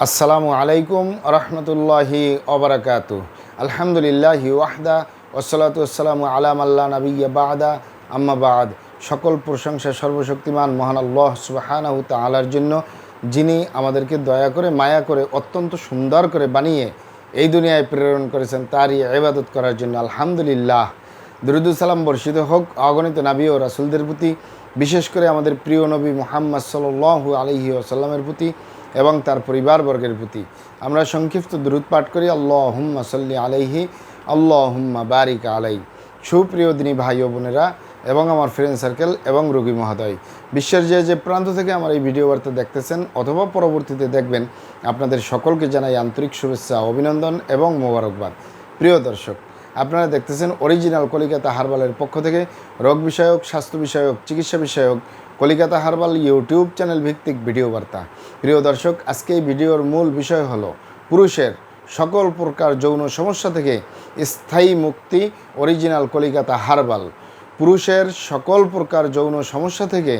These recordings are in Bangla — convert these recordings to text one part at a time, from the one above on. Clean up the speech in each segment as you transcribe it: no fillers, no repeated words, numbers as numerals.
আসসালামু আলাইকুম রহমতুল্লাহি ওবারাকাতু। আলহামদুলিল্লাহি ওয়াহদা ওয়াসসালাতু ওয়াসসালামু আলা মাল্লা নাবিয়্যা বা'দা আম্মা বা'দ। সকল প্রশংসা সর্বশক্তিমান মহান আল্লাহ সুবহানাহু তাআলার জন্য, যিনি আমাদেরকে দয়া করে মায়া করে অত্যন্ত সুন্দর করে বানিয়ে এই দুনিয়ায় প্রেরণ করেছেন তারই ইবাদত করার জন্য। আলহামদুলিল্লাহ। দুরূদ ও সালাম বর্ষিত হোক অগণিত নবী ও রাসূলদের প্রতি, বিশেষ করে আমাদের প্রিয় নবী মুহাম্মদ সাল্লাল্লাহু আলাইহি ওয়াসাল্লামের প্রতি এবং তার পরিবারবর্গের প্রতি। আমরা সংক্ষিপ্ত দুরূদ পাঠ করি। আল্লাহুম্মা সাল্লি আলাইহি, আল্লাহুম্মা বারিক আলাই। সুপ্রিয় দিনী ভাই ও বোনেরা এবং আমার ফ্রেন্ড সার্কেল এবং রোগী মহোদয়, বিশ্বের যে প্রান্ত থেকে আমার এই ভিডিও বার্তা দেখতেছেন অথবা পরবর্তীতে দেখবেন, আপনাদের সকলকে জানাই আন্তরিক শুভেচ্ছা, অভিনন্দন এবং মোবারকবাদ। প্রিয় দর্শক, আপনারা দেখতেছেন অরিজিনাল কলিকাতা হার্বালের পক্ষ থেকে রোগ বিষয়ক, স্বাস্থ্য বিষয়ক, চিকিৎসা বিষয়ক কলিকাতা হার্বাল ইউটিউব চ্যানেল ভিত্তিক ভিডিও বার্তা। প্রিয় দর্শক, আজকে এই ভিডিওর মূল বিষয় হলো পুরুষের সকল প্রকার যৌন সমস্যা থেকে স্থায়ী মুক্তি, অরিজিনাল কলিকাতা হার্বাল। পুরুষের সকল প্রকার যৌন সমস্যা থেকে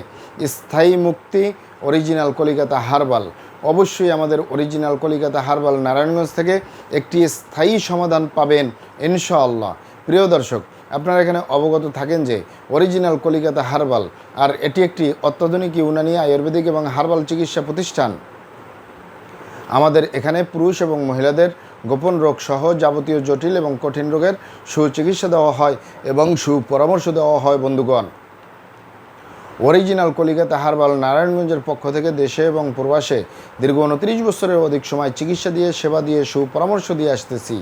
স্থায়ী মুক্তি, অরিজিনাল কলিকাতা হার্বাল। অবশ্যই আমাদের অরিজিনাল কলিকাতা হার্বাল নারায়ণগঞ্জ থেকে একটি স্থায়ী সমাধান পাবেন ইনশাআল্লাহ। প্রিয় দর্শক, আপনারা এখানে অবগত থাকেন যে অরিজিনাল কলিকাতা হার্বাল আর এটি একটি অত্যাধুনিক ইউনানি আয়ুর্বেদিক এবং হার্বাল চিকিৎসা প্রতিষ্ঠান। আমাদের এখানে পুরুষ এবং মহিলাদের গোপন রোগ সহ যাবতীয় জটিল এবং কঠিন রোগের সুচিকিৎসা দেওয়া হয় এবং সুপরামর্শ দেওয়া হয়। বন্ধুগণ, অরিজিনাল কলিকাতা হার্বাল নারায়ণগঞ্জের পক্ষ থেকে দেশে এবং প্রবাসে দীর্ঘ 29 বছরের অধিক সময় চিকিৎসা দিয়ে, সেবা দিয়ে, সুপরামর্শ দিয়ে আসতেছি।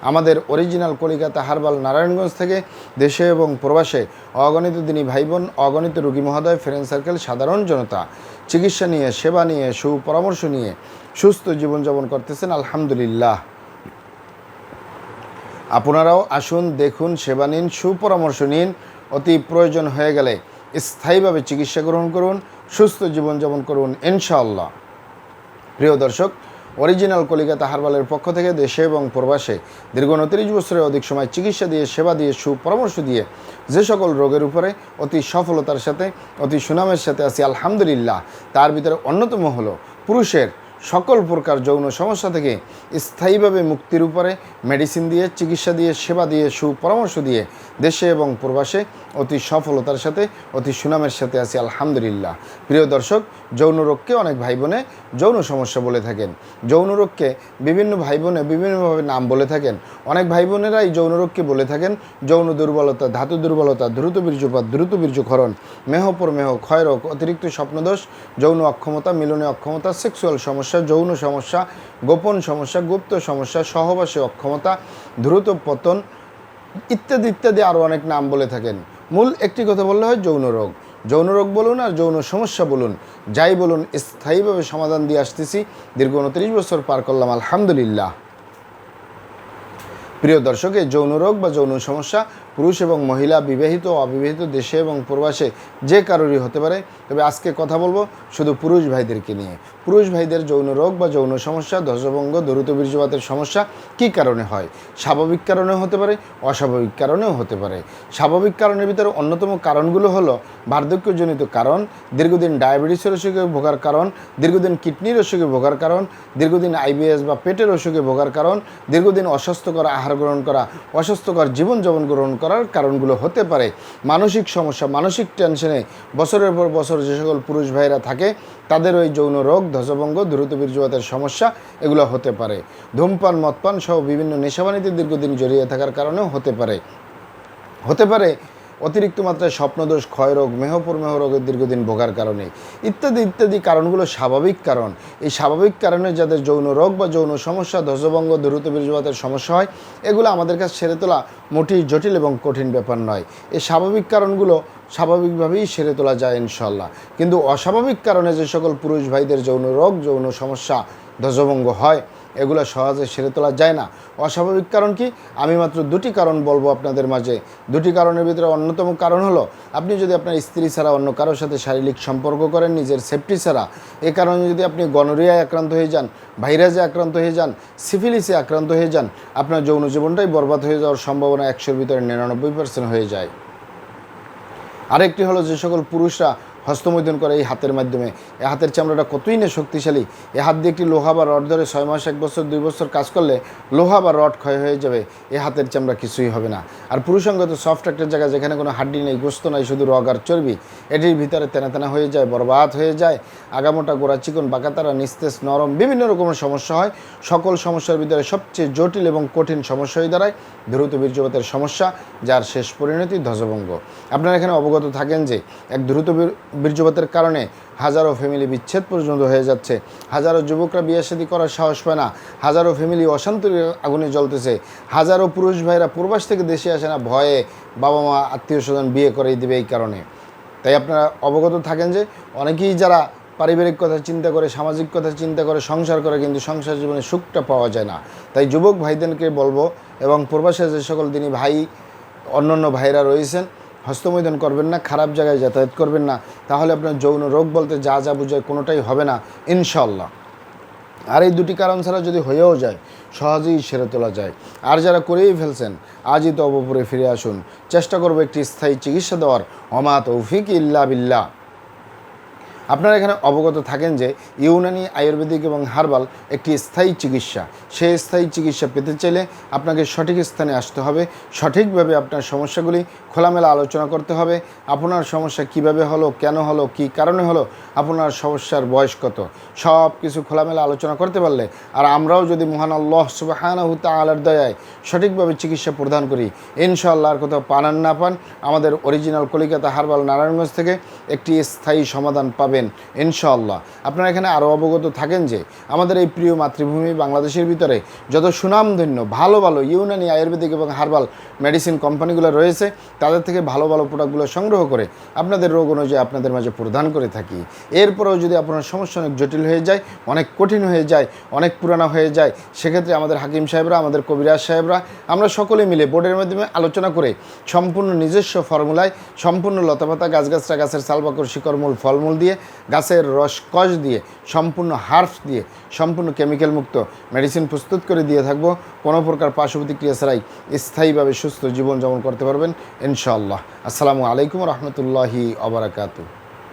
আমাদের অরিজিনাল কলিকাতা হার্বাল নারায়ণগঞ্জ থেকে দেশে এবং প্রবাসে অগণিত দিনী ভাই বোন, অগণিত রোগী মহোদয়, ফ্রেন্ড সার্কেল, সাধারণ জনতা চিকিৎসা নিয়ে, সেবা নিয়ে, সুপরামর্শ নিয়ে সুস্থ জীবনযাপন করতেছেন। আলহামদুলিল্লাহ। আপনারাও আসুন, দেখুন, সেবা নিন, সুপরামর্শ নিন। অতি প্রয়োজন হয়ে গেলে স্থায়ীভাবে চিকিৎসা গ্রহণ করুন, সুস্থ জীবনযাপন করুন ইনশাআল্লাহ। প্রিয় দর্শক, অরিজিনাল কলিকাতা হার্বালের পক্ষ থেকে দেশে এবং প্রবাসে দীর্ঘ 29 বছরের অধিক সময় চিকিৎসা দিয়ে, সেবা দিয়ে, সুপরামর্শ দিয়ে যে সকল রোগের উপরে অতি সফলতার সাথে, অতি সুনামের সাথে আছি আলহামদুলিল্লাহ, তার ভিতরে অন্যতম হলো পুরুষের সকল প্রকার যৌন সমস্যা থেকে স্থায়ীভাবে মুক্তির উপরে মেডিসিন দিয়ে, চিকিৎসা দিয়ে, সেবা দিয়ে, সুপরামর্শ দিয়ে দেশে এবং প্রবাসে অতি সফলতার সাথে, অতি সুনামের সাথে আছি আলহামদুলিল্লাহ। প্রিয় দর্শক, যৌন রোগকে অনেক ভাই বোনে যৌন সমস্যা বলে থাকেন। যৌন রোগকে বিভিন্ন ভাই বোনে বিভিন্নভাবে নাম বলে থাকেন। অনেক ভাই বোনেরা এই যৌন রোগকে বলে থাকেন যৌন দুর্বলতা, ধাতু দুর্বলতা, দ্রুত বীর্যপাত, দ্রুত বীর্যক্ষরণ, মেহপরমেহ, ক্ষয়রোগ, অতিরিক্ত স্বপ্নদোষ, যৌন অক্ষমতা, মিলনে অক্ষমতা, সেক্সুয়াল সমস্যা, যৌন সমস্যা, গোপন সমস্যা, গুপ্ত সমস্যা, সহবাসে অক্ষমতা, দ্রুত পতন ইত্যাদি ইত্যাদি আরও অনেক নাম বলে থাকেন। মূল একটি কথা বললে হয় যৌন রোগ। যৌন রোগ বলুন আর যৌন সমস্যা বলুন, যাই বলুন, স্থায়ীভাবে সমাধান দিয়ে আসতেছি। দীর্ঘ 29 বছর পার করলাম আলহামদুলিল্লাহ। প্রিয় দর্শক, এই যৌন রোগ বা যৌন সমস্যা পুরুষ এবং মহিলা, বিবাহিত ও অবিবাহিত, দেশে এবং প্রবাসে যে কারোরই হতে পারে। তবে আজকে কথা বলবো শুধু পুরুষ ভাইদেরকে নিয়ে। পুরুষ ভাইদের যৌন রোগ বা যৌন সমস্যা, ধ্বজভঙ্গ, দ্রুত বীর্যপাতের সমস্যা কী কারণে হয়? স্বাভাবিক কারণেও হতে পারে, অস্বাভাবিক কারণেও হতে পারে। স্বাভাবিক কারণের ভিতরে অন্যতম কারণগুলো হলো বার্ধক্যজনিত কারণ, দীর্ঘদিন ডায়াবেটিসের অসুখে ভোগার কারণ, দীর্ঘদিন কিডনির অসুখে ভোগার কারণ, দীর্ঘদিন আইবিএস বা পেটের অসুখে ভোগার কারণ, দীর্ঘদিন অস্বাস্থ্যকর আহার গ্রহণ করা, অস্বাস্থ্যকর জীবনযাপন গ্রহণ করার কারণগুলো হতে পারে। মানসিক সমস্যা, মানসিক টেনশনে বছরের পর বছর যে সকল পুরুষ ভাইরা থাকে তাদের ওই যৌন রোগ, ধ্বজভঙ্গ, দ্রুত বীর্যপাতের সমস্যা এগুলো হতে পারে। ধূমপান, মদপান সহ বিভিন্ন নেশাবানিতে দীর্ঘদিন জড়িয়ে থাকার কারণেও হতে পারে অতিরিক্ত মাত্রায় স্বপ্নদোষ, ক্ষয়রোগ, মেহপরমেহ রোগের দীর্ঘদিন ভোগার কারণে ইত্যাদি ইত্যাদি কারণগুলো স্বাভাবিক কারণ। এই স্বাভাবিক কারণে যাদের যৌন রোগ বা যৌন সমস্যা, ধ্বজভঙ্গ, দ্রুত বীর্যপাতের সমস্যা হয়, এগুলো আমাদের কাছে সেরে তোলা মোটেই জটিল এবং কঠিন ব্যাপার নয়। এই স্বাভাবিক কারণগুলো স্বাভাবিকভাবেই সেরে তোলা যায় ইনশাল্লাহ। কিন্তু অস্বাভাবিক কারণে যে সকল পুরুষ ভাইদের যৌন রোগ, যৌন সমস্যা, ধ্বজভঙ্গ হয়, এগুলো সহজে সেরে তোলা যায় না। অস্বাভাবিক কারণ কি? আমি মাত্র দুটি কারণ বলবো আপনাদের মাঝে। দুটি কারণের ভিতরে অন্যতম কারণ হলো আপনি যদি আপনার স্ত্রী ছাড়া অন্য কারোর সাথে শারীরিক সম্পর্ক করেন নিজের সেফটি ছাড়া। এ কারণে যদি আপনি গনোরিয়ায় আক্রান্ত হয়ে যান, ভাইরাসে আক্রান্ত হয়ে যান, সিফিলিসে আক্রান্ত হয়ে যান, আপনার যৌন জীবনটাই বরবাদ হয়ে যাওয়ার সম্ভাবনা 100-র ভিতরে 99% হয়ে যায়। আরেকটি হলো যে সকল পুরুষরা হস্তমৈথুন করে এই হাতের মাধ্যমে। এই হাতের চামড়াটা কতই না শক্তিশালী। এই হাত দিয়ে একটি লোহা বা রড ধরে 6 মাস, 1 বছর, 2 বছর কাজ করলে লোহা বা রড ক্ষয় হয়ে যাবে, এই হাতের চামড়া কিছুই হবে না। আর পুরুষাঙ্গ তো সফট একটা জায়গা, যেখানে কোনো হাড্ডি নেই, গোস্ত নাই, শুধু রগ আর চর্বি। এটির ভিতরে তেনা তেনা হয়ে যায়, বরবাদ হয়ে যায়, আগামোটা, গোড়া চিকন, বাঁকাতারা, নিস্তেজ, নরম, বিভিন্ন রকমের সমস্যা হয়। সকল সমস্যার ভিতরে সবচেয়ে জটিল এবং কঠিন সমস্যা হয়ে দাঁড়ায় দ্রুত বীর্যপাতের সমস্যা, যার শেষ পরিণতি ধ্বজভঙ্গ। আপনারা এখানে অবগত থাকেন যে এক দ্রুত বীর্যপাতের কারণে হাজারো ফ্যামিলি বিচ্ছেদ পর্যন্ত হয়ে যাচ্ছে, হাজারো যুবকরা বিয়ে শাদী করার সাহস পায় না, হাজারো ফ্যামিলি অশান্তির আগুনে জ্বলতেছে, হাজারো পুরুষ ভাইরা প্রবাস থেকে দেশে আসে না, ভয়ে বাবা মা আত্মীয় স্বজন বিয়ে করেই দেবে এই কারণে। তাই আপনারা অবগত থাকেন যে অনেকেই যারা পারিবারিক কথা চিন্তা করে, সামাজিক কথা চিন্তা করে সংসার করে, কিন্তু সংসার জীবনে সুখটা পাওয়া যায় না। তাই যুবক ভাইদেরকে বলবো, এবং প্রবাসে যে সকল দিনী ভাই, অন্যান্য ভাইরা রয়েছেন, হস্তমৈথুন করবেন না, খারাপ জায়গায় যাতায়াত করবেন না, তাহলে আপনার যৌন রোগ বলতে যা যা বোঝায় কোনোটাই হবে না ইনশাআল্লাহ। আর এই দুটি কারণ ছাড়া যদি হয়েও যায়, সহজেই সেরে তোলা যায়। আর যারা করেই ফেলছেন, আজই তো অবপুরে ফিরে আসুন, চেষ্টা করবো একটি স্থায়ী চিকিৎসা দেওয়ার। ওমা তৌফিক ইল্লা বিল্লাহ। আপনারা এখানে অবগত থাকেন যে ইউনানি, আয়ুর্বেদিক এবং হার্বাল একটি স্থায়ী চিকিৎসা। সেই স্থায়ী চিকিৎসা পেতে চাইলে আপনাকে সঠিক স্থানে আসতে হবে, সঠিকভাবে আপনার সমস্যাগুলি খোলামেলা আলোচনা করতে হবে। আপনার সমস্যা কিভাবে হলো, কেন হলো, কী কারণে হলো, আপনার সমস্যার বয়স কত, সব কিছু খোলামেলা আলোচনা করতে পারলে, আর আমরাও যদি মহান আল্লাহ সুবহানাহু তাআলার দয়ায় সঠিকভাবে চিকিৎসা প্রদান করি, ইনশাআল্লাহ আর কোথাও পান আর না পান, আমাদের অরিজিনাল কলিকাতা হার্বাল নারায়ণগঞ্জ থেকে একটি স্থায়ী সমাধান পাবেন ইনশাআল্লাহ। আপনারা এখানে আরও অবগত থাকেন যে আমাদের এই প্রিয় মাতৃভূমি বাংলাদেশের ভিতরে যত সুনামধন্য ভালো ভালো ইউনানি, আয়ুর্বেদিক এবং হার্বাল মেডিসিন কোম্পানিগুলো রয়েছে, তাদের থেকে ভালো ভালো প্রোডাক্টগুলো সংগ্রহ করে আপনাদের রোগ অনুযায়ী আপনাদের মাঝে প্রদান করে থাকি। এরপরেও যদি আপনার সমস্যা অনেক জটিল হয়ে যায়, অনেক কঠিন হয়ে যায়, অনেক পুরানো হয়ে যায়, সেক্ষেত্রে আমাদের হাকিম সাহেবরা, আমাদের কবিরাজ সাহেবরা, আমরা সকলে মিলে বোর্ডের মাধ্যমে আলোচনা করে সম্পূর্ণ নিজস্ব ফর্মুলায়, সম্পূর্ণ লতাপাতা, গাছগাছরা, গাছের সালবাকর, শিকড়মূল, ফলমূল দিয়ে, গাছের রস কষ দিয়ে, সম্পূর্ণ হার্বস দিয়ে, সম্পূর্ণ কেমিক্যাল মুক্ত মেডিসিন প্রস্তুত করে দিয়ে থাকবো। কোনো প্রকার পার্শ্ব প্রতিক্রিয়া ছাড়াই স্থায়ীভাবে সুস্থ জীবনযাপন করতে পারবেন ইনশাআল্লাহ। আসসালামু আলাইকুম রহমতুল্লাহি ওয়া বারাকাতুহু।